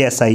ASI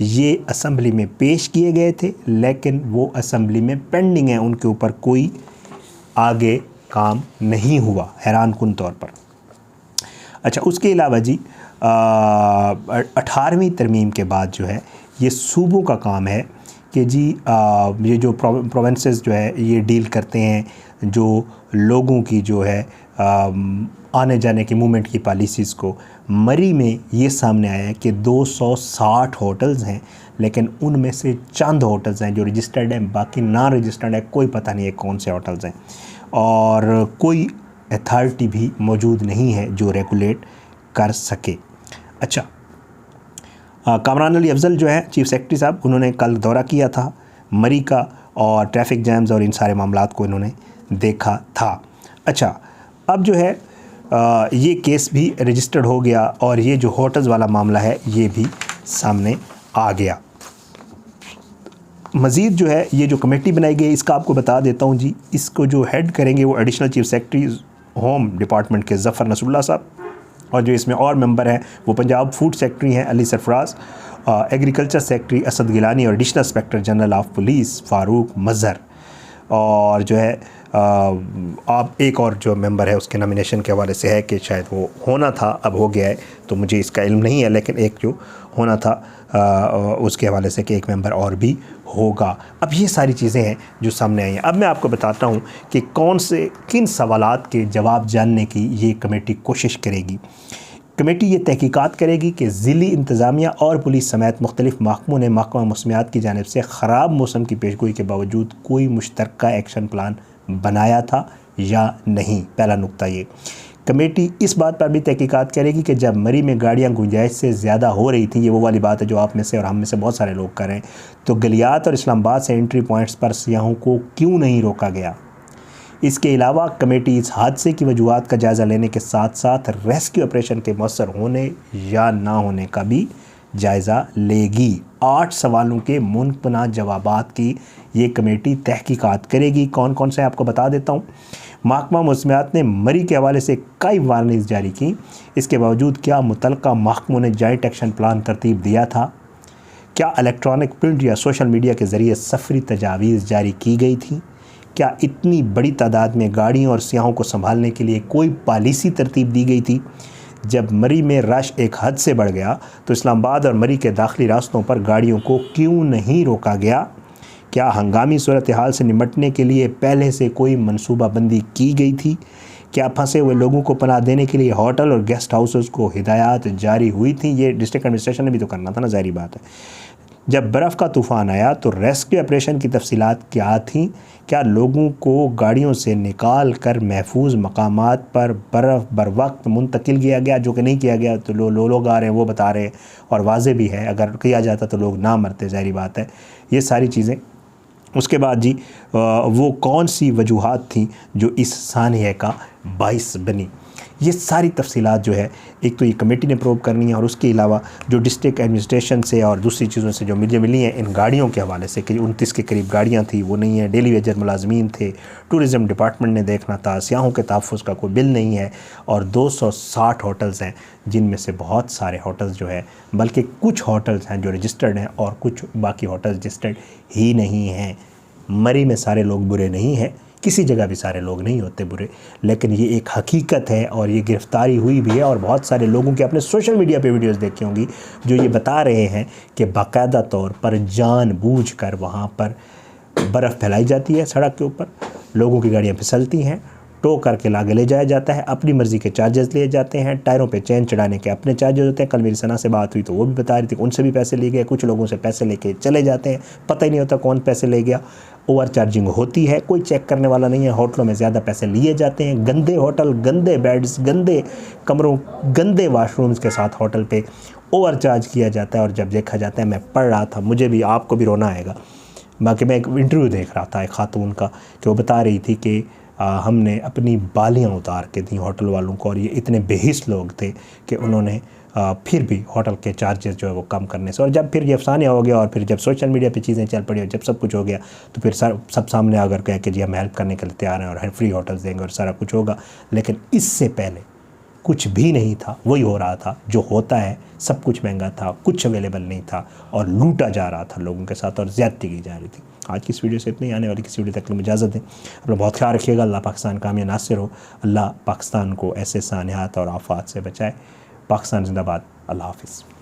یہ assembly میں پیش کیے گئے تھے لیکن وہ اسمبلی میں پینڈنگ ہیں، ان کے اوپر کوئی آگے کام نہیں ہوا، حیران کن طور پر۔ اچھا، اس کے علاوہ جی 18ویں ترمیم کے بعد جو ہے یہ صوبوں کا کام ہے کہ جی یہ جو پروونسز جو ہے یہ ڈیل کرتے ہیں جو لوگوں کی جو ہے آنے جانے کی موومنٹ کی پالیسیز کو۔ مری میں یہ سامنے آیا ہے کہ 260 ہوٹلز ہیں لیکن ان میں سے چند ہوٹلز ہیں جو رجسٹرڈ ہیں، باقی نان رجسٹرڈ ہے، کوئی پتہ نہیں ہے کون سے ہوٹلز ہیں، اور کوئی اتھارٹی بھی موجود نہیں ہے جو ریگولیٹ کر سکے۔ اچھا، کامران علی افضل جو ہے چیف سیکرٹری صاحب، انہوں نے کل دورہ کیا تھا مری کا اور ٹریفک جیمز اور ان سارے معاملات کو انہوں نے دیکھا تھا۔ اچھا، اب جو ہے یہ کیس بھی رجسٹرڈ ہو گیا اور یہ جو ہوٹلز والا معاملہ ہے یہ بھی سامنے آ گیا۔ مزید جو ہے یہ جو کمیٹی بنائی گئی اس کا آپ کو بتا دیتا ہوں جی، اس کو جو ہیڈ کریں گے وہ additional chief secretary home department کے ظفر نصر اللہ صاحب، اور جو اس میں اور ممبر ہیں وہ پنجاب فوڈ سیکرٹری ہیں علی سرفراز، ایگریکلچر سیکرٹری اسد گیلانی اور additional inspector general of police Farooq Mazhar, اور جو ہے آپ ایک اور جو ممبر ہے اس کے نامینیشن کے حوالے سے ہے کہ شاید وہ ہونا تھا، اب ہو گیا ہے تو مجھے اس کا علم نہیں ہے، لیکن ایک جو ہونا تھا اس کے حوالے سے کہ ایک ممبر اور بھی ہوگا۔ اب یہ ساری چیزیں ہیں جو سامنے آئی ہیں۔ اب میں آپ کو بتاتا ہوں کہ کن سوالات کے جواب جاننے کی یہ کمیٹی کوشش کرے گی۔ کمیٹی یہ تحقیقات کرے گی کہ ضلعی انتظامیہ اور پولیس سمیت مختلف محکموں نے محکمہ موسمیات کی جانب سے خراب موسم کی پیشگوئی کے باوجود کوئی مشترکہ ایکشن پلان بنایا تھا یا نہیں۔ پہلا نقطہ یہ، کمیٹی اس بات پر بھی تحقیقات کرے گی کہ جب مری میں گاڑیاں گنجائش سے زیادہ ہو رہی تھیں، یہ وہ والی بات ہے جو آپ میں سے اور ہم میں سے بہت سارے لوگ کر رہے ہیں، تو گلیات اور اسلام آباد سے انٹری پوائنٹس پر سیاحوں کو کیوں نہیں روکا گیا۔ اس کے علاوہ کمیٹی اس حادثے کی وجوہات کا جائزہ لینے کے ساتھ ساتھ ریسکیو آپریشن کے مؤثر ہونے یا نہ ہونے کا بھی جائزہ لے گی۔ 8 سوالوں کے منحنی جوابات کی یہ کمیٹی تحقیقات کرے گی۔ کون کون سے آپ کو بتا دیتا ہوں۔ محکمہ موسمیات نے مری کے حوالے سے کئی وارننگز جاری کی، اس کے باوجود کیا متعلقہ محکموں نے جوائنٹ ایکشن پلان ترتیب دیا تھا؟ کیا الیکٹرانک، پرنٹ یا سوشل میڈیا کے ذریعے سفری تجاویز جاری کی گئی تھیں؟ کیا اتنی بڑی تعداد میں گاڑیوں اور سیاحوں کو سنبھالنے کے لیے کوئی پالیسی ترتیب دی گئی تھی؟ جب مری میں رش ایک حد سے بڑھ گیا تو اسلام آباد اور مری کے داخلی راستوں پر گاڑیوں کو کیوں نہیں روکا گیا؟ کیا ہنگامی صورتحال سے نمٹنے کے لیے پہلے سے کوئی منصوبہ بندی کی گئی تھی؟ کیا پھنسے ہوئے لوگوں کو پناہ دینے کے لیے ہوٹل اور گیسٹ ہاؤسز کو ہدایات جاری ہوئی تھیں؟ یہ ڈسٹرکٹ ایڈمنسٹریشن نے بھی تو کرنا تھا نا، ظاہری بات ہے۔ جب برف کا طوفان آیا تو ریسکیو آپریشن کی تفصیلات کیا تھیں؟ کیا لوگوں کو گاڑیوں سے نکال کر محفوظ مقامات پر برف بروقت منتقل کیا گیا؟ جو کہ نہیں کیا گیا تو لوگ آ رہے ہیں وہ بتا رہے ہیں، اور واضح بھی ہے اگر کیا جاتا تو لوگ نہ مرتے، ظاہری بات ہے۔ یہ ساری چیزیں۔ اس کے بعد جی وہ کون سی وجوہات تھیں جو اس سانحے کا باعث بنی؟ یہ ساری تفصیلات جو ہے ایک تو یہ کمیٹی نے پروب کرنی ہے، اور اس کے علاوہ جو ڈسٹرکٹ ایڈمنسٹریشن سے اور دوسری چیزوں سے جو مجھے ملی ہیں ان گاڑیوں کے حوالے سے کہ 29 کے قریب گاڑیاں تھیں وہ نہیں ہیں، ڈیلی ویجر ملازمین تھے، ٹورزم ڈپارٹمنٹ نے دیکھنا تھا، سیاحوں کے تحفظ کا کوئی بل نہیں ہے، اور 260 ہوٹلز ہیں جن میں سے بہت سارے ہوٹلز جو ہے، بلکہ کچھ ہوٹلز ہیں جو رجسٹرڈ ہیں اور کچھ باقی ہوٹلز رجسٹرڈ ہی نہیں ہیں۔ مری میں سارے لوگ برے نہیں ہیں، کسی جگہ بھی سارے لوگ نہیں ہوتے برے، لیکن یہ ایک حقیقت ہے اور یہ گرفتاری ہوئی بھی ہے، اور بہت سارے لوگوں کے اپنے سوشل میڈیا پہ ویڈیوز دیکھی ہوں گی جو یہ بتا رہے ہیں کہ باقاعدہ طور پر جان بوجھ کر وہاں پر برف پھیلائی جاتی ہے، سڑک کے اوپر لوگوں کی گاڑیاں پھسلتی ہیں، ٹو کر کے لاگے لے جایا جاتا ہے، اپنی مرضی کے چارجز لیے جاتے ہیں، ٹائروں پہ چین چڑھانے کے اپنے چارجز ہوتے ہیں۔ کل میری ثنا سے بات ہوئی تو وہ بھی بتا رہی تھی کہ ان سے بھی پیسے لیے گئے، کچھ لوگوں سے پیسے لے کے چلے جاتے ہیں، پتہ ہی نہیں ہوتا کون پیسے لے گیا۔ اوور چارجنگ ہوتی ہے، کوئی چیک کرنے والا نہیں ہے، ہوٹلوں میں زیادہ پیسے لیے جاتے ہیں، گندے ہوٹل، گندے بیڈز، گندے کمروں، گندے واش رومز کے ساتھ ہوٹل پہ اوور چارج کیا جاتا ہے، اور جب دیکھا جاتا ہے، میں پڑھ رہا تھا، مجھے بھی آپ کو بھی رونا آئے گا، باقی میں ایک انٹرویو دیکھ رہا تھا ایک خاتون کا کہ وہ بتا رہی تھی کہ ہم نے اپنی بالیاں اتار کے دیں ہوٹل والوں کو، اور یہ اتنے بے حس لوگ تھے کہ انہوں نے پھر بھی ہوٹل کے چارجز جو ہے وہ کم کرنے سے، اور جب پھر یہ افسانہ ہو گیا اور پھر جب سوشل میڈیا پہ چیزیں چل پڑی اور جب سب کچھ ہو گیا تو پھر سب سامنے آ کر کہ جی ہم ہیلپ کرنے کے لیے تیار ہیں اور فری ہوٹلز دیں گے اور سارا کچھ ہوگا، لیکن اس سے پہلے کچھ بھی نہیں تھا، وہی ہو رہا تھا جو ہوتا ہے، سب کچھ مہنگا تھا، کچھ اویلیبل نہیں تھا اور لوٹا جا رہا تھا لوگوں کے ساتھ اور زیادتی کی جا رہی تھی۔ آج کی اس ویڈیو سے اتنی، آنے والی کسی ویڈیو تک میں اجازت دیں، اپنا بہت خیال رکھیے گا۔ اللہ پاکستان کامیاب ناصر ہو، اللہ پاکستان کو ایسے سانحات اور آفات سے بچائے۔ پاکستان زندہ باد، اللہ حافظ۔